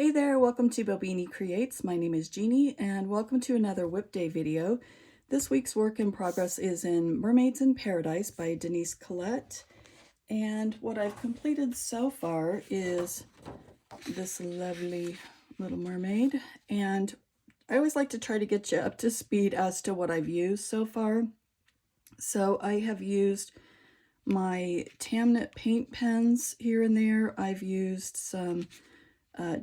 Hey there, welcome to Bobini Creates. My name is Jeannie and welcome to another Whip Day video. This week's work in progress is in Mermaids in Paradise by Denyse Klette. And what I've completed so far is this lovely little mermaid. And I always like to try to get you up to speed as to what I've used so far. So I have used my Tamnet paint pens here and there. I've used some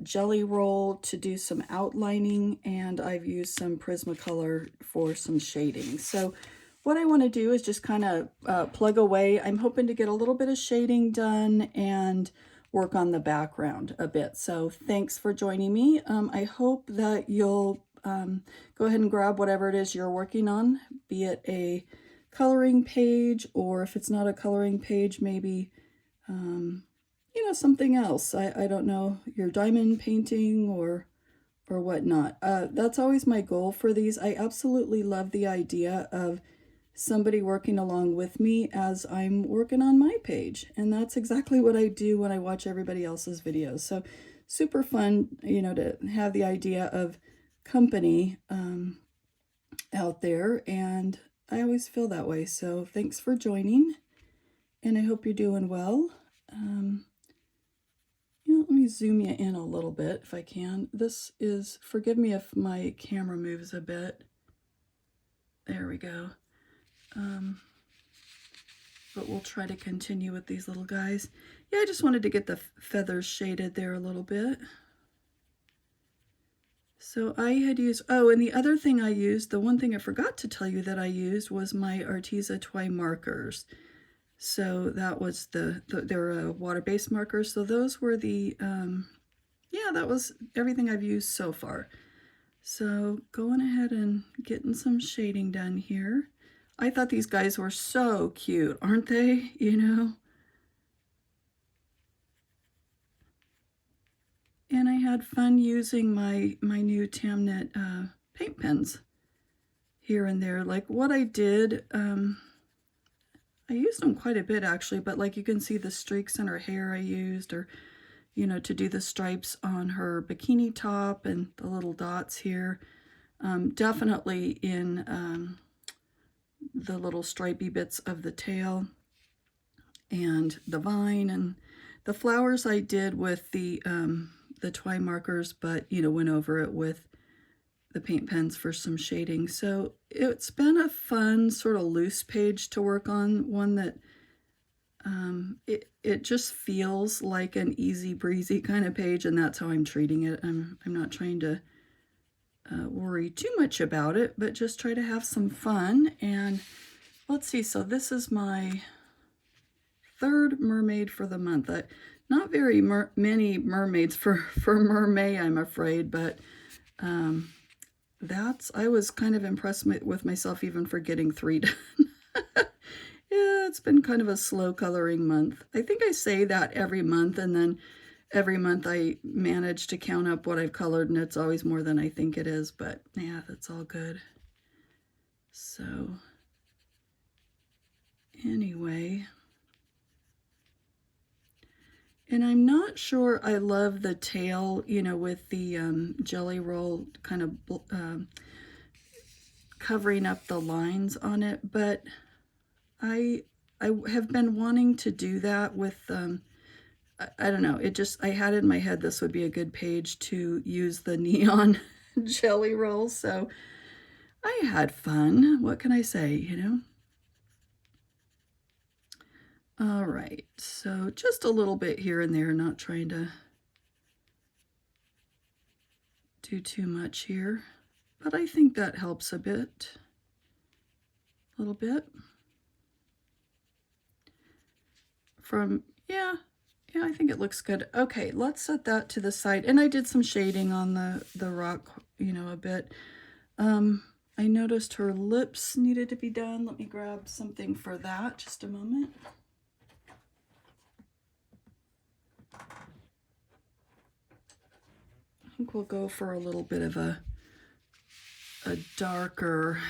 jelly roll to do some outlining, and I've used some Prismacolor for some shading. So what I want to do is just kind of plug away. I'm hoping to get a little bit of shading done and work on the background a bit. So thanks for joining me. I hope that you'll go ahead and grab whatever it is you're working on, be it a coloring page, or if it's not a coloring page, maybe you know, something else. I don't know, your diamond painting or whatnot. That's always my goal for these. I absolutely love the idea of somebody working along with me as I'm working on my page. And that's exactly what I do when I watch everybody else's videos. So super fun, you know, to have the idea of company out there. And I always feel that way. So thanks for joining. And I hope you're doing well. Let me zoom you in a little bit if I can. This is, forgive me if my camera moves a bit. There we go. But we'll try to continue with these little guys. Yeah, I just wanted to get the feathers shaded there a little bit. So I had used, oh, and the other thing I used, the one thing I forgot to tell you that I used was my Arteza Toy markers. So that was they're water-based markers. So those were the, yeah, that was everything I've used so far. So going ahead and getting some shading done here. I thought these guys were so cute, aren't they? You know? And I had fun using my new Tamnet paint pens here and there. Like what I did, I used them quite a bit actually, but like you can see the streaks in her hair I used, or, you know, to do the stripes on her bikini top and the little dots here. Definitely in the little stripy bits of the tail and the vine, and the flowers I did with the twine markers, but, you know, went over it with the paint pens for some shading. So it's been a fun sort of loose page to work on, one that it just feels like an easy breezy kind of page, and that's how I'm treating it. I'm not trying to worry too much about it, but just try to have some fun. And let's see, so this is my third mermaid for the month. Not very many mermaids for Mermay, I'm afraid, but I was kind of impressed with myself even for getting 3 done. Yeah, it's been kind of a slow coloring month. I think I say that every month, and then every month I manage to count up what I've colored, and it's always more than I think it is, but yeah, that's all good. So anyway, and I'm not sure I love the tail, you know, with the jelly roll kind of covering up the lines on it, but I have been wanting to do that with, I don't know, I had it in my head this would be a good page to use the neon jelly roll, so I had fun. What can I say, you know? All right, so just a little bit here and there, not trying to do too much here, but I think that helps a bit, a little bit. Yeah, I think it looks good. Okay, let's set that to the side. And I did some shading on the rock, you know, a bit. I noticed her lips needed to be done. Let me grab something for that, just a moment. I think we'll go for a little bit of a darker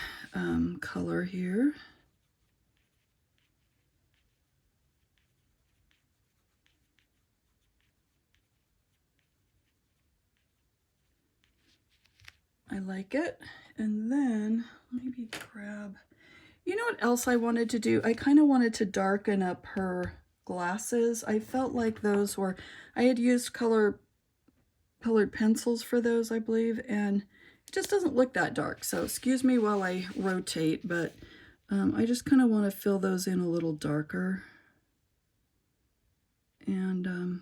color here. I like it. And then maybe grab, you know what else I wanted to do? I kind of wanted to darken up her glasses. I felt like those were, I had used colored pencils for those, I believe, and it just doesn't look that dark. So excuse me while I rotate, but I just kind of want to fill those in a little darker. And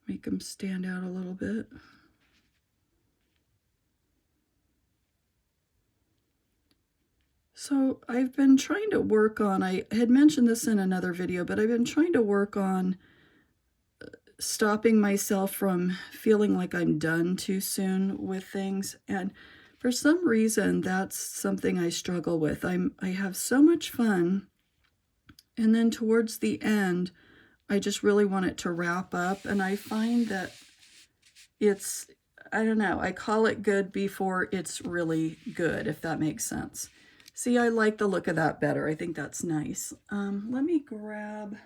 make them stand out a little bit. So I've been trying to work on, I had mentioned this in another video, but I've been trying to work on stopping myself from feeling like I'm done too soon with things. And for some reason, that's something I struggle with. I have so much fun. And then towards the end, I just really want it to wrap up. And I find that it's, I don't know, I call it good before it's really good, if that makes sense. See, I like the look of that better. I think that's nice. Let me grab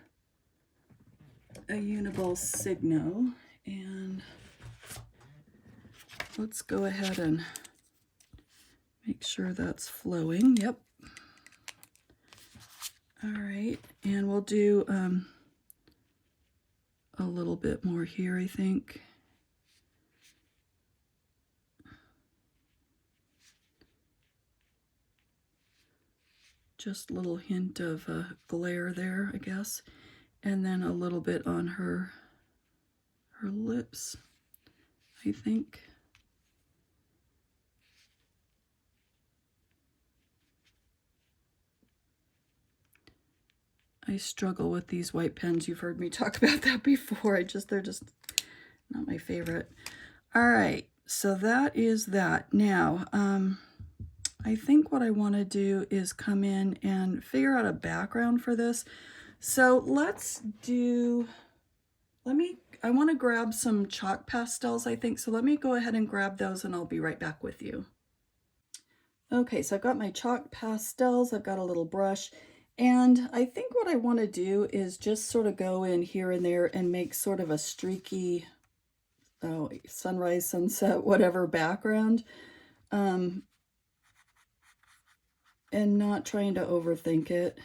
a Uniball Signo and let's go ahead and make sure that's flowing. Yep. All right, and we'll do a little bit more here, I think. Just a little hint of glare there, I guess. And then a little bit on her lips, I think. I struggle with these white pens. You've heard me talk about that before. They're just not my favorite. All right, so that is that. Now, I think what I want to do is come in and figure out a background for this. So let's do, I want to grab some chalk pastels, I think. So let me go ahead and grab those and I'll be right back with you. Okay, so I've got my chalk pastels. I've got a little brush. And I think what I want to do is just sort of go in here and there and make sort of a streaky, sunrise, sunset, whatever background. And not trying to overthink it.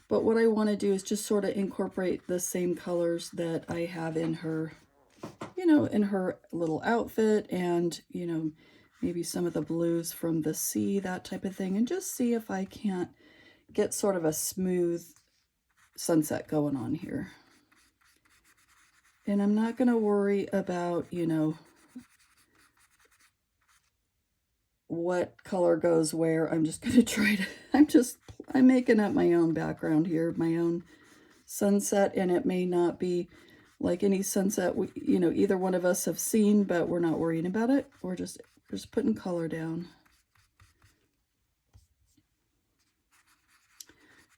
But what I want to do is just sort of incorporate the same colors that I have in her, in her little outfit, and, maybe some of the blues from the sea, that type of thing, and just see if I can't get sort of a smooth sunset going on here. And I'm not going to worry about, what color goes where. I'm just going to try to, I'm making up my own background here, my own sunset, and it may not be like any sunset either one of us have seen, but we're not worrying about it. We're just putting color down.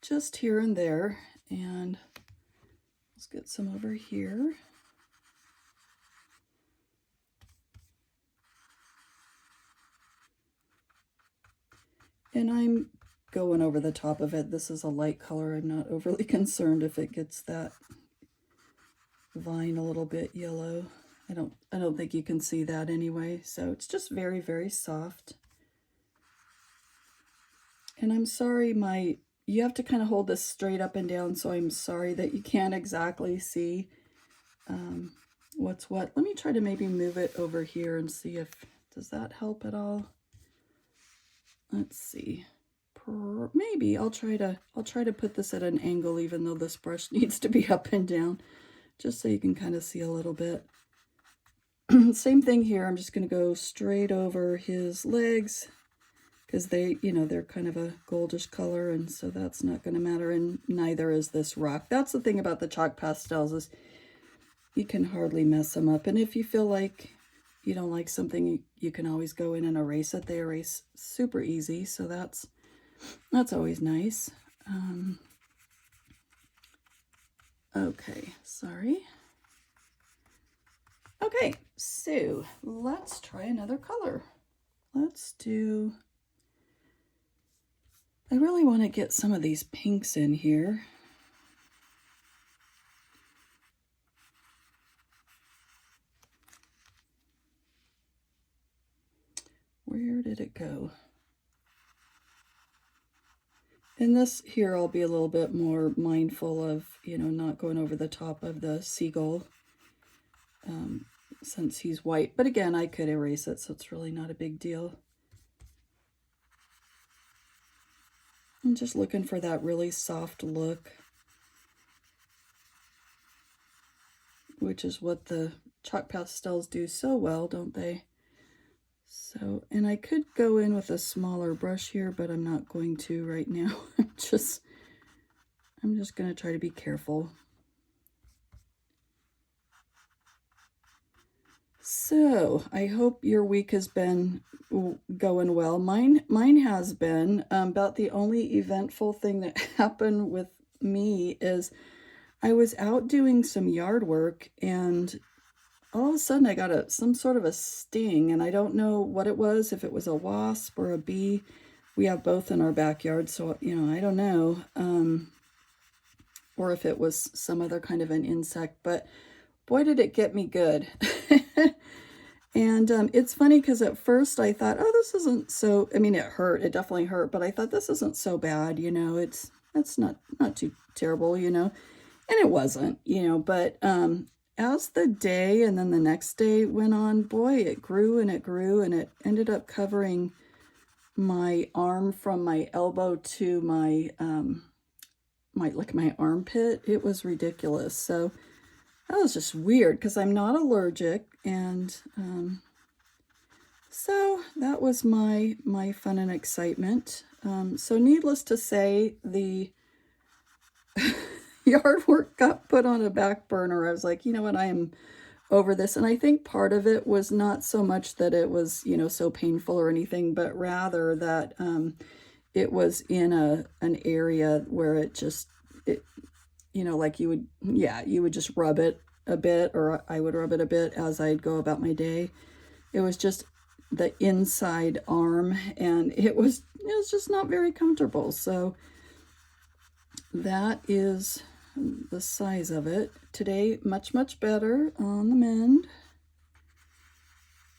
Just here and there, and let's get some over here. And I'm going over the top of it. This is a light color. I'm not overly concerned if it gets that vine a little bit yellow. I don't think you can see that anyway. So it's just very, very soft. And I'm sorry, you have to kind of hold this straight up and down, so I'm sorry that you can't exactly see what's what. Let me try to maybe move it over here and see if, does that help at all? Let's see. Maybe I'll try to put this at an angle, even though this brush needs to be up and down, just so you can kind of see a little bit. Same thing here. I'm just going to go straight over his legs, because they're kind of a goldish color, and so that's not going to matter, and neither is this rock. That's the thing about the chalk pastels, is you can hardly mess them up. And if you feel like you don't like something, you can always go in and erase it. They erase super easy, so that's always nice. Okay, sorry. Okay, so let's try another color. Let's do, I really want to get some of these pinks in here. Where did it go? And this here I'll be a little bit more mindful of, you know, not going over the top of the Seagull since he's white. But again, I could erase it, so it's really not a big deal. I'm just looking for that really soft look, which is what the chalk pastels do so well, don't they? So, and I could go in with a smaller brush here, but I'm not going to right now. I'm just going to try to be careful. So, I hope your week has been going well. Mine has been. About the only eventful thing that happened with me is I was out doing some yard work, and all of a sudden I got some sort of a sting, and I don't know what it was, if it was a wasp or a bee. We have both in our backyard, so, you know, I don't know. Or if it was some other kind of an insect, but boy, did it get me good. And it's funny because at first I thought, oh, this isn't so, I mean, it hurt, it definitely hurt, but I thought this isn't so bad, you know, it's not too terrible, you know, and it wasn't, you know, but as the day and then the next day went on, boy, it grew and it grew, and it ended up covering my arm from my elbow to my my armpit. It was ridiculous. So that was just weird because I'm not allergic, and so that was my fun and excitement. So needless to say, the yard work got put on a back burner. I was like, you know what, I am over this. And I think part of it was not so much that it was, you know, so painful or anything, but rather that it was in an area where it, you know, like you would just rub it a bit, or I would rub it a bit as I'd go about my day. It was just the inside arm, and it was just not very comfortable. So that is the size of it. Today, much better on the mend.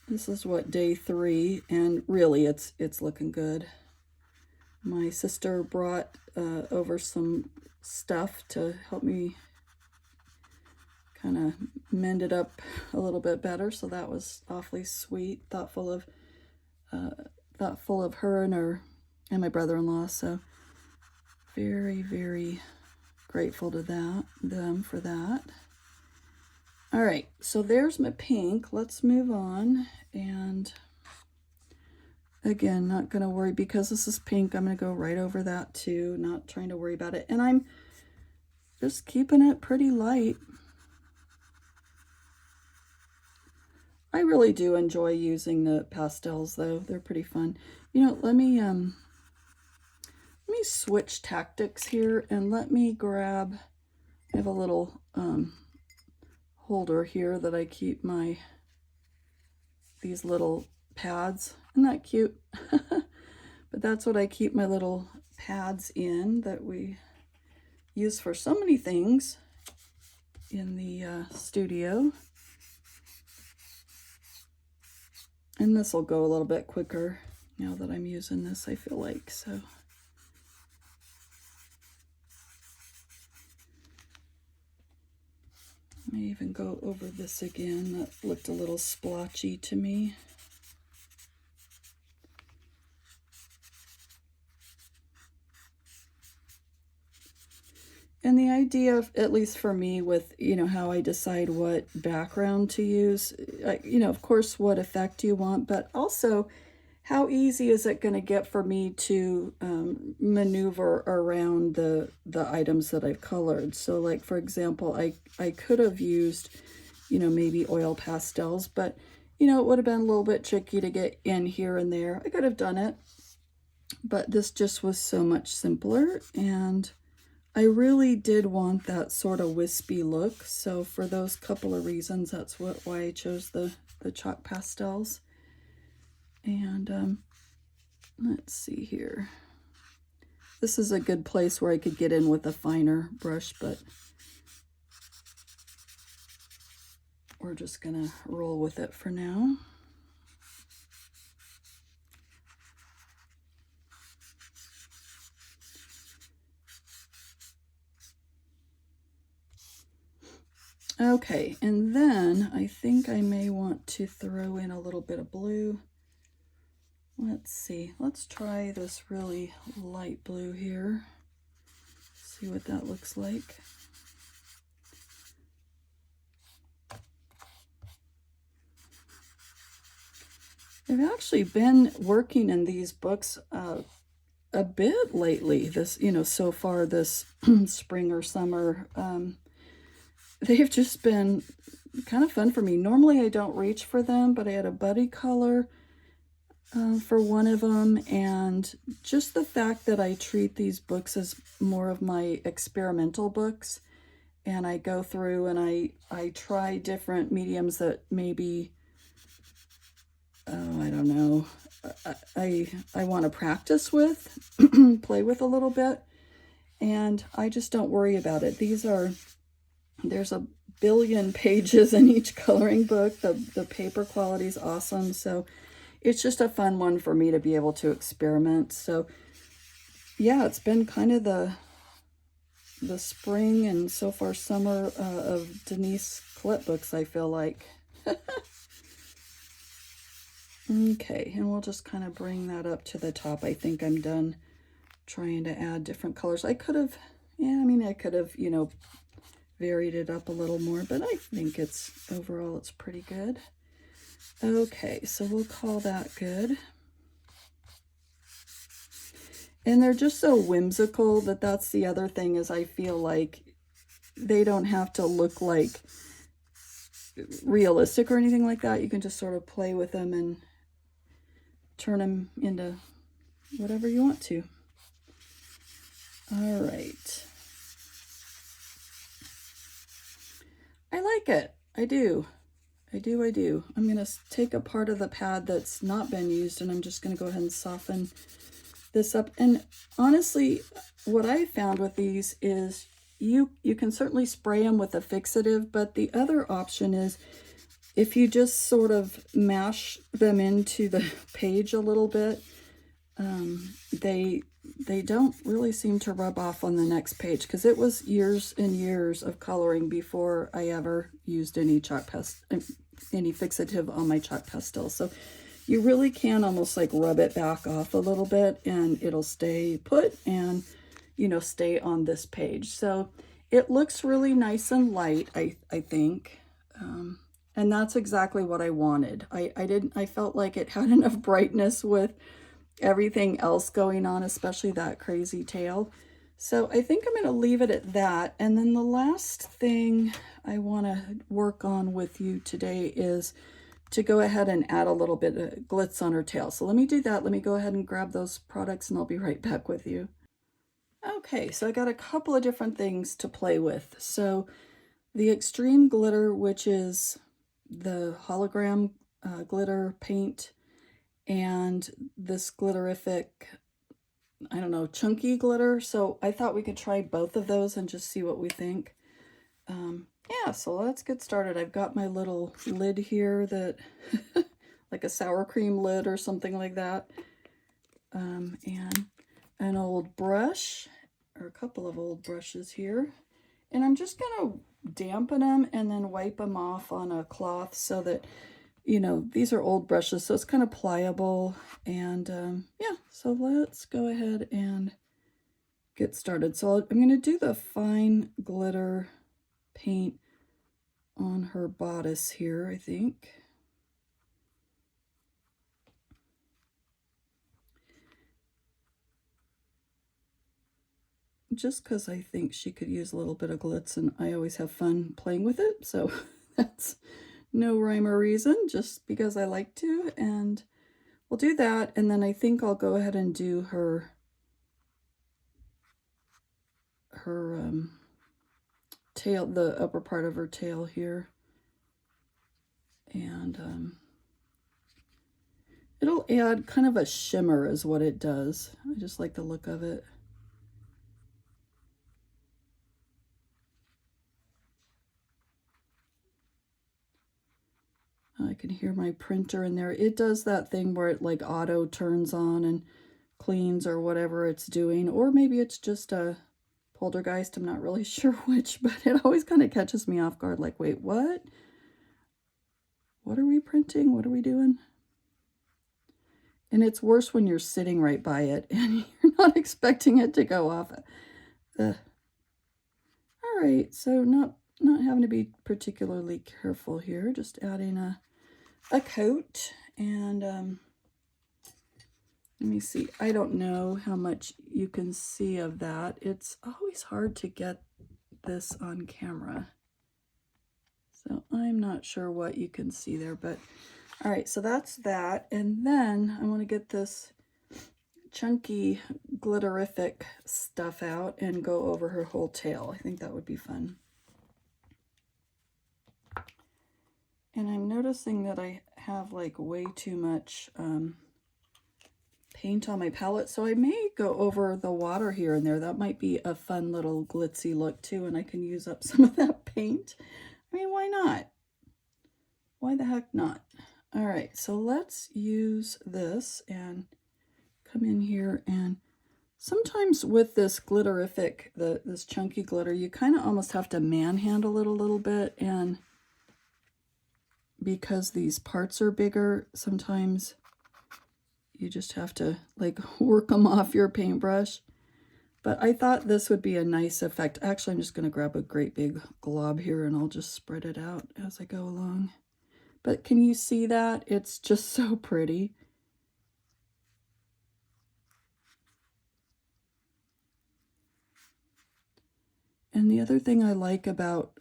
This is what, day 3, and really it's looking good. My sister brought over some stuff to help me kind of mend it up a little bit better, so that was awfully sweet, thoughtful of her and my brother-in-law. So very grateful to them for that. All right, so there's my pink. Let's move on. And again, not going to worry because this is pink. I'm going to go right over that too, not trying to worry about it. And I'm just keeping it pretty light. I really do enjoy using the pastels though. They're pretty fun. You know, let me switch tactics here, and let me grab, I have a little holder here that I keep these little pads. Isn't that cute? But that's what I keep my little pads in that we use for so many things in the studio. And this will go a little bit quicker now that I'm using this, I feel like. So I may even go over this again. That looked a little splotchy to me. And the idea of, at least for me, with, you know, how I decide what background to use, you know, of course, what effect you want, but also how easy is it going to get for me to maneuver around the items that I've colored. So like, for example, I could have used, you know, maybe oil pastels, but, you know, it would have been a little bit tricky to get in here and there. I could have done it, but this just was so much simpler, and I really did want that sort of wispy look. So for those couple of reasons, that's why I chose the chalk pastels. And let's see here. This is a good place where I could get in with a finer brush, but we're just gonna roll with it for now. Okay, and then I think I may want to throw in a little bit of blue. Let's see, let's try this really light blue here. See what that looks like. I've actually been working in these books a bit lately, this, so far this spring or summer. They've just been kind of fun for me. Normally I don't reach for them, but I had a buddy color for one of them, and just the fact that I treat these books as more of my experimental books, and I go through and I try different mediums that maybe, oh, I don't know, I want to practice with, play with a little bit, and I just don't worry about it. There's a billion pages in each coloring book. The paper quality is awesome, so it's just a fun one for me to be able to experiment. So yeah, it's been kind of the spring and so far summer of Denyse Klette books, I feel like. Okay, and we'll just kind of bring that up to the top. I think I'm done trying to add different colors. I could have, I could have, varied it up a little more, but I think overall it's pretty good. Okay, so we'll call that good. And they're just so whimsical that's the other thing, is I feel like they don't have to look like realistic or anything like that. You can just sort of play with them and turn them into whatever you want to. All right. I like it. I do. I'm going to take a part of the pad that's not been used, and I'm just going to go ahead and soften this up. And honestly, what I found with these is you can certainly spray them with a fixative, but the other option is if you just sort of mash them into the page a little bit, they don't really seem to rub off on the next page, because it was years and years of coloring before I ever used any fixative on my chalk pastel. So you really can almost like rub it back off a little bit and it'll stay put and, stay on this page. So it looks really nice and light, I think. And that's exactly what I wanted. I felt like it had enough brightness with everything else going on, especially that crazy tail. So I think I'm going to leave it at that. And then the last thing I want to work on with you today is to go ahead and add a little bit of glitz on her tail. So let me do that. Let me go ahead and grab those products and I'll be right back with you. Okay, so I got a couple of different things to play with. So the extreme glitter, which is the hologram glitter paint, and this glitterific, I don't know, chunky glitter. So I thought we could try both of those and just see what we think. Yeah, so let's get started. I've got my little lid here that, like a sour cream lid or something like that. And an old brush, or a couple of old brushes here. And I'm just going to dampen them and then wipe them off on a cloth so that, these are old brushes, so it's kind of pliable. And yeah, so let's go ahead and get started. So I'm going to do the fine glitter paint on her bodice here, I think. Just because I think she could use a little bit of glitz, and I always have fun playing with it, so that's no rhyme or reason, just because I like to. And we'll do that, and then I think I'll go ahead and do her tail, the upper part of her tail here. And it'll add kind of a shimmer is what it does. I just like the look of it. I can hear my printer in there. It does that thing where it like auto turns on and cleans or whatever it's doing, or maybe it's just a Poltergeist. I'm not really sure which, but it always kind of catches me off guard. Like, wait, what? What are we printing? What are we doing? And it's worse when you're sitting right by it and you're not expecting it to go off. All right, so not having to be particularly careful here. Just adding a coat. And let me see. I don't know how much you can see of that. It's always hard to get this on camera. So I'm not sure what you can see there, but all right, so that's that. And then I want to get this chunky glitterific stuff out and go over her whole tail. I think that would be fun. And I'm noticing that I have like way too much paint on my palette, so I may go over the water here and there. That might be a fun little glitzy look too, and I can use up some of that paint. I mean, why not? Why the heck not? All right, so let's use this and come in here, and sometimes with this glitterific, this chunky glitter, you kind of almost have to manhandle it a little bit, and because these parts are bigger, sometimes you just have to like work them off your paintbrush. But I thought this would be a nice effect. Actually, I'm just going to grab a great big glob here and I'll just spread it out as I go along. But can you see that? It's just so pretty. And the other thing I like about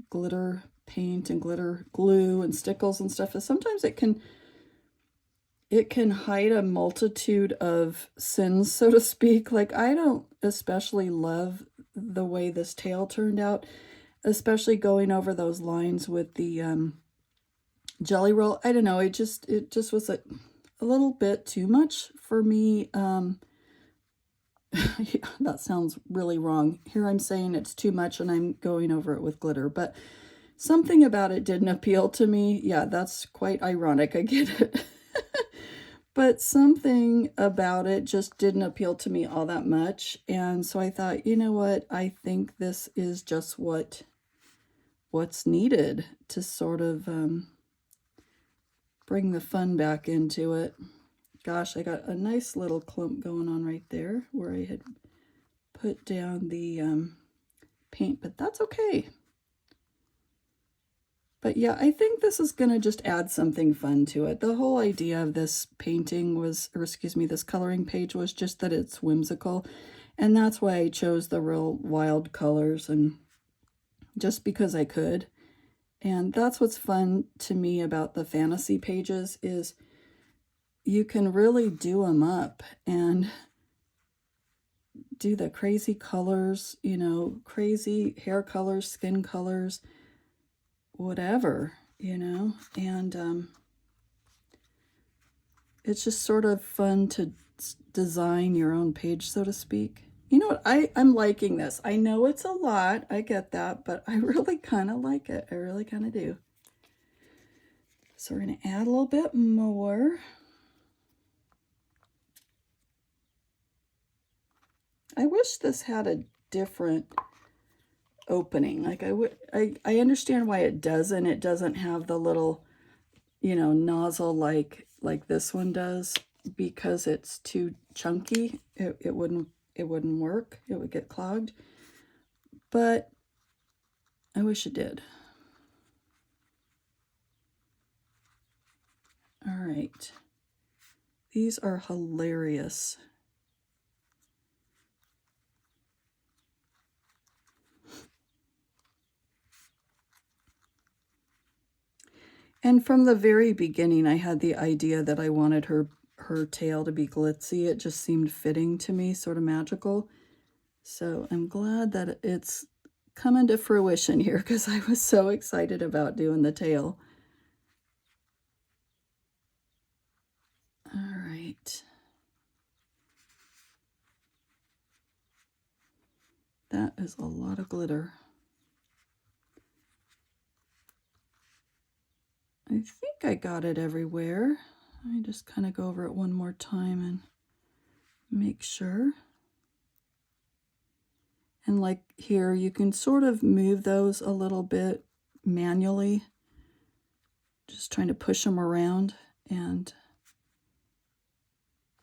glitter paint and glitter glue and stickles and stuff is sometimes it can hide a multitude of sins, so to speak. Like, I don't especially love the way this tail turned out, especially going over those lines with the jelly roll. I don't know, it just was a little bit too much for me. Yeah, that sounds really wrong. Here I'm saying it's too much and I'm going over it with glitter, but something about it didn't appeal to me. Yeah, that's quite ironic, I get it. But something about it just didn't appeal to me all that much. And so I thought, you know what? I think this is just what's needed to sort of bring the fun back into it. Gosh, I got a nice little clump going on right there where I had put down the paint, but that's okay. But yeah, I think this is going to just add something fun to it. The whole idea of this painting was, or excuse me, this coloring page was just that it's whimsical. And that's why I chose the real wild colors, and just because I could. And that's what's fun to me about the fantasy pages is you can really do them up and do the crazy colors, you know, crazy hair colors, skin colors, whatever, you know, and it's just sort of fun to design your own page, so to speak. You know what, I'm liking this. I know it's a lot, I get that, but I really kind of like it. I really kind of do. So we're going to add a little bit more. I wish this had a different opening. Like I understand why it doesn't. It doesn't have the little, you know, nozzle like this one does, because it's too chunky. It wouldn't work. It would get clogged. But I wish it did. All right. These are hilarious. And from the very beginning, I had the idea that I wanted her tail to be glitzy. It just seemed fitting to me, sort of magical. So I'm glad that it's coming to fruition here, because I was so excited about doing the tail. All right. That is a lot of glitter. I think I got it everywhere. Let me just kind of go over it one more time and make sure. And like here, you can sort of move those a little bit manually, just trying to push them around and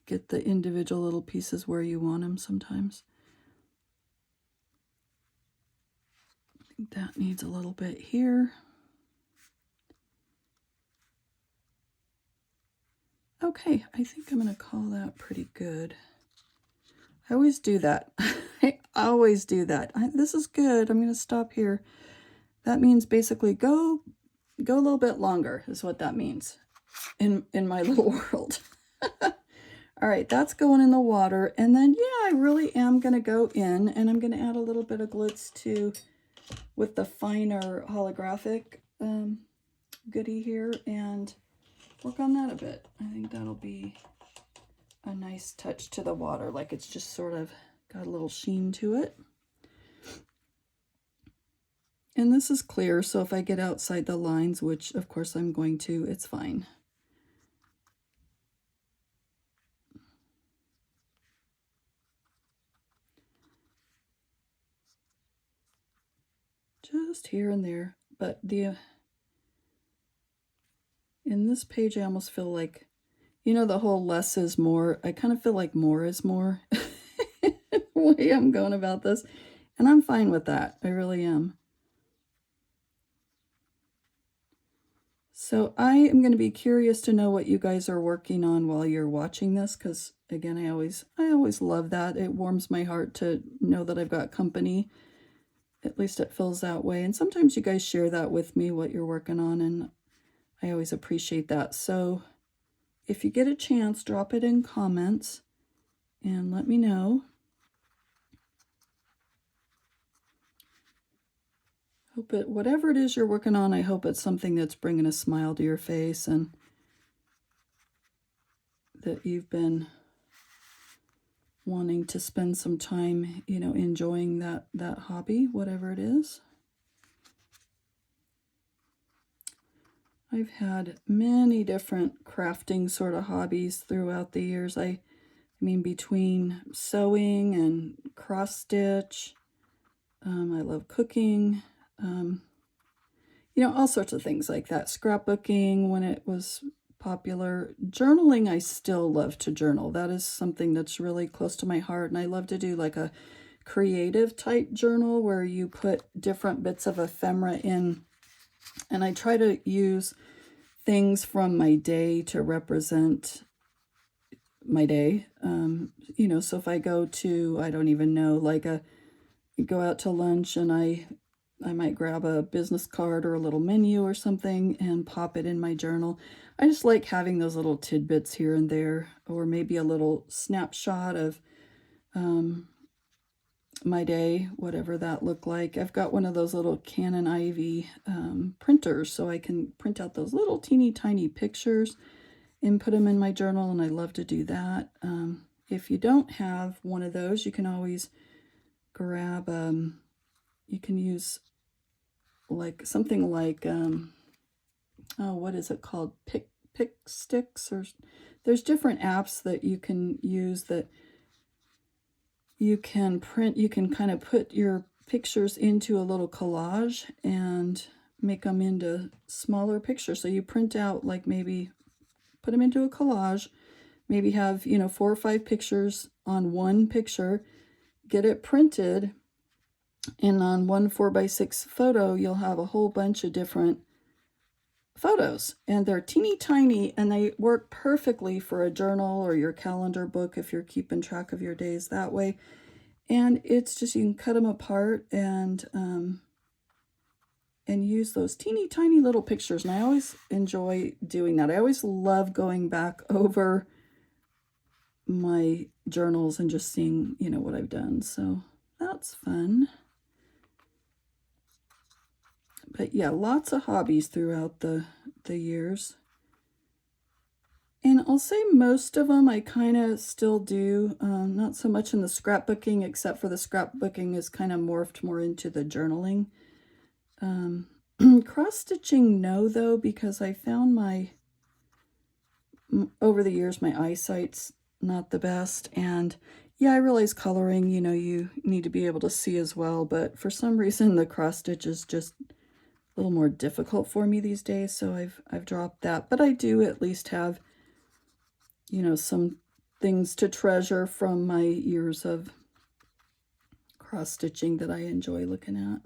get the individual little pieces where you want them sometimes. I think that needs a little bit here. Okay, I think I'm going to call that pretty good. I always do that. I always do that. This is good. I'm going to stop here. That means basically go a little bit longer is what that means in my little world. All right, that's going in the water. And then, yeah, I really am going to go in and I'm going to add a little bit of glitz too with the finer holographic goodie here and work on that a bit. I think that'll be a nice touch to the water, like it's just sort of got a little sheen to it. And this is clear, so if I get outside the lines, which of course I'm going to, it's fine. Just here and there, but in this page I almost feel like, you know, the whole less is more. I kind of feel like more is more. The way I'm going about this, and I'm fine with that. I really am. So I am going to be curious to know what you guys are working on while you're watching this, because again, I always love that. It warms my heart to know that I've got company. At least it feels that way. And sometimes you guys share that with me, what you're working on, and I always appreciate that. So if you get a chance, drop it in comments and let me know. Hope it, whatever it is you're working on, I hope it's something that's bringing a smile to your face and that you've been wanting to spend some time, you know, enjoying that hobby, whatever it is. I've had many different crafting sort of hobbies throughout the years. I mean, between sewing and cross stitch, I love cooking, you know, all sorts of things like that. Scrapbooking when it was popular. Journaling, I still love to journal. That is something that's really close to my heart. And I love to do like a creative type journal where you put different bits of ephemera in. And I try to use things from my day to represent my day. You know, so if I go to, I don't even know, like go out to lunch and I might grab a business card or a little menu or something and pop it in my journal. I just like having those little tidbits here and there, or maybe a little snapshot of my day, whatever that looked like. I've got one of those little Canon Ivy printers, so I can print out those little teeny tiny pictures and put them in my journal, and I love to do that. If you don't have one of those, you can always grab, you can use like something like, oh, what is it called? Pick sticks, or there's different apps that you can use that you can print. You can kind of put your pictures into a little collage and make them into smaller pictures. So you print out, like, maybe put them into a collage, maybe have, you know, 4 or 5 pictures on one picture, get it printed, and on one 4x6 photo, you'll have a whole bunch of different photos, and they're teeny tiny, and they work perfectly for a journal or your calendar book if you're keeping track of your days that way. And it's just, you can cut them apart and use those teeny tiny little pictures. And I always enjoy doing that. I always love going back over my journals and just seeing, you know, what I've done. So that's fun. But yeah, lots of hobbies throughout the years. And I'll say most of them I kind of still do, not so much in the scrapbooking, except for the scrapbooking is kind of morphed more into the journaling. Cross-stitching, no, though, because I found over the years, my eyesight's not the best. And Yeah, I realize coloring, you know, you need to be able to see as well, but for some reason the cross stitch is just a little more difficult for me these days, so I've dropped that. But I do at least have, you know, some things to treasure from my years of cross stitching that I enjoy looking at.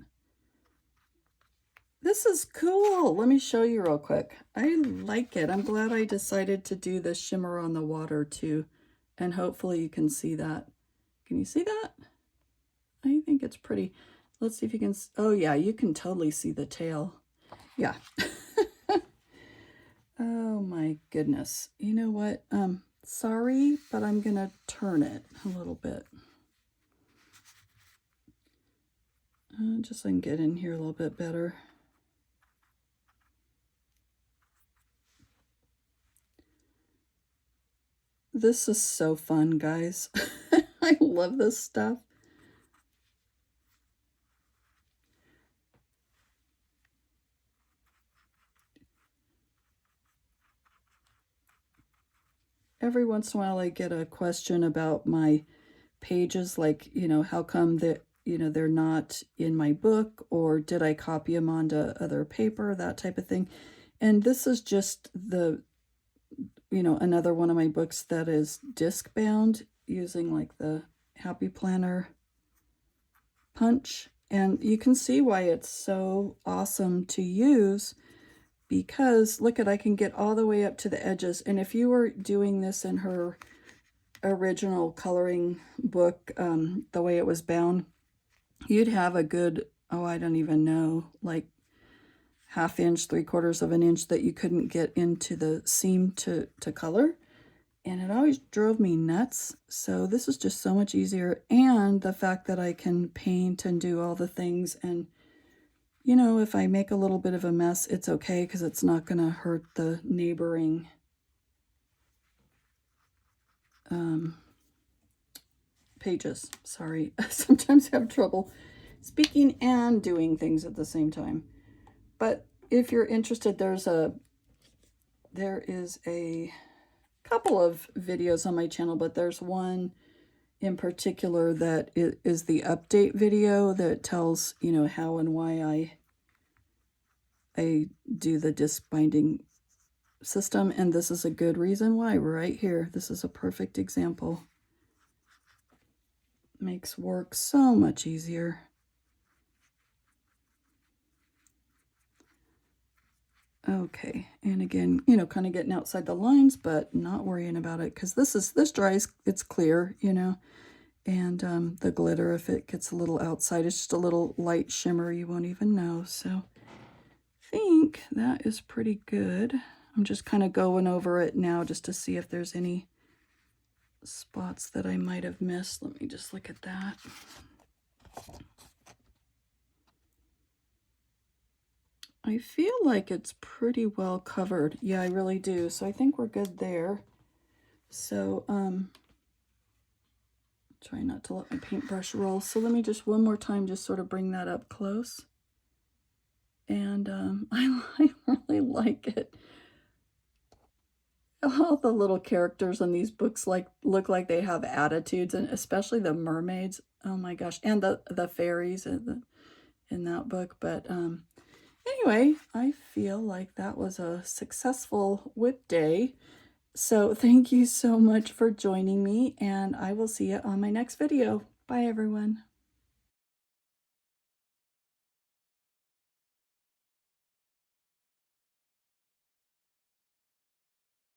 This is cool. Let me show you real quick. I like it. I'm glad I decided to do the shimmer on the water too, and hopefully you can see that. Can you see that? I think it's pretty. Let's see if you can. Oh yeah, you can totally see the tail. Yeah. Oh my goodness. You know what? Sorry, but I'm gonna turn it a little bit. Just so I can get in here a little bit better. This is so fun, guys. I love this stuff. Every once in a while I get a question about my pages, like, you know, how come that, you know, they're not in my book, or did I copy them onto other paper, that type of thing. And this is just the, you know, another one of my books that is disc bound using like the Happy Planner punch. And you can see why it's so awesome to use, because look at, I can get all the way up to the edges. And if you were doing this in her original coloring book, the way it was bound, you'd have a good, oh, I don't even know, like ½ inch, 3/4 of an inch that you couldn't get into the seam to color. And it always drove me nuts. So this is just so much easier. And the fact that I can paint and do all the things, and you know, if I make a little bit of a mess, it's okay, because it's not going to hurt the neighboring pages. Sorry, sometimes I have trouble speaking and doing things at the same time. But if you're interested, there is a couple of videos on my channel, but there's one in particular that is the update video that tells, you know, how and why I do the disc binding system, and this is a good reason why right here. This is a perfect example. Makes work so much easier. Okay, and again, you know, kind of getting outside the lines, but not worrying about it, because this dries, it's clear, you know, and the glitter, if it gets a little outside, it's just a little light shimmer, you won't even know. So I think that is pretty good. I'm just kind of going over it now just to see if there's any spots that I might have missed. Let me just look at that. I feel like it's pretty well covered. Yeah, I really do. So I think we're good there. So try not to let my paintbrush roll. So let me just one more time just sort of bring that up close. And I really like it. All the little characters in these books look like they have attitudes, and especially the mermaids. Oh my gosh, and the fairies in that book. But anyway, I feel like that was a successful whip day. So thank you so much for joining me, and I will see you on my next video. Bye, everyone.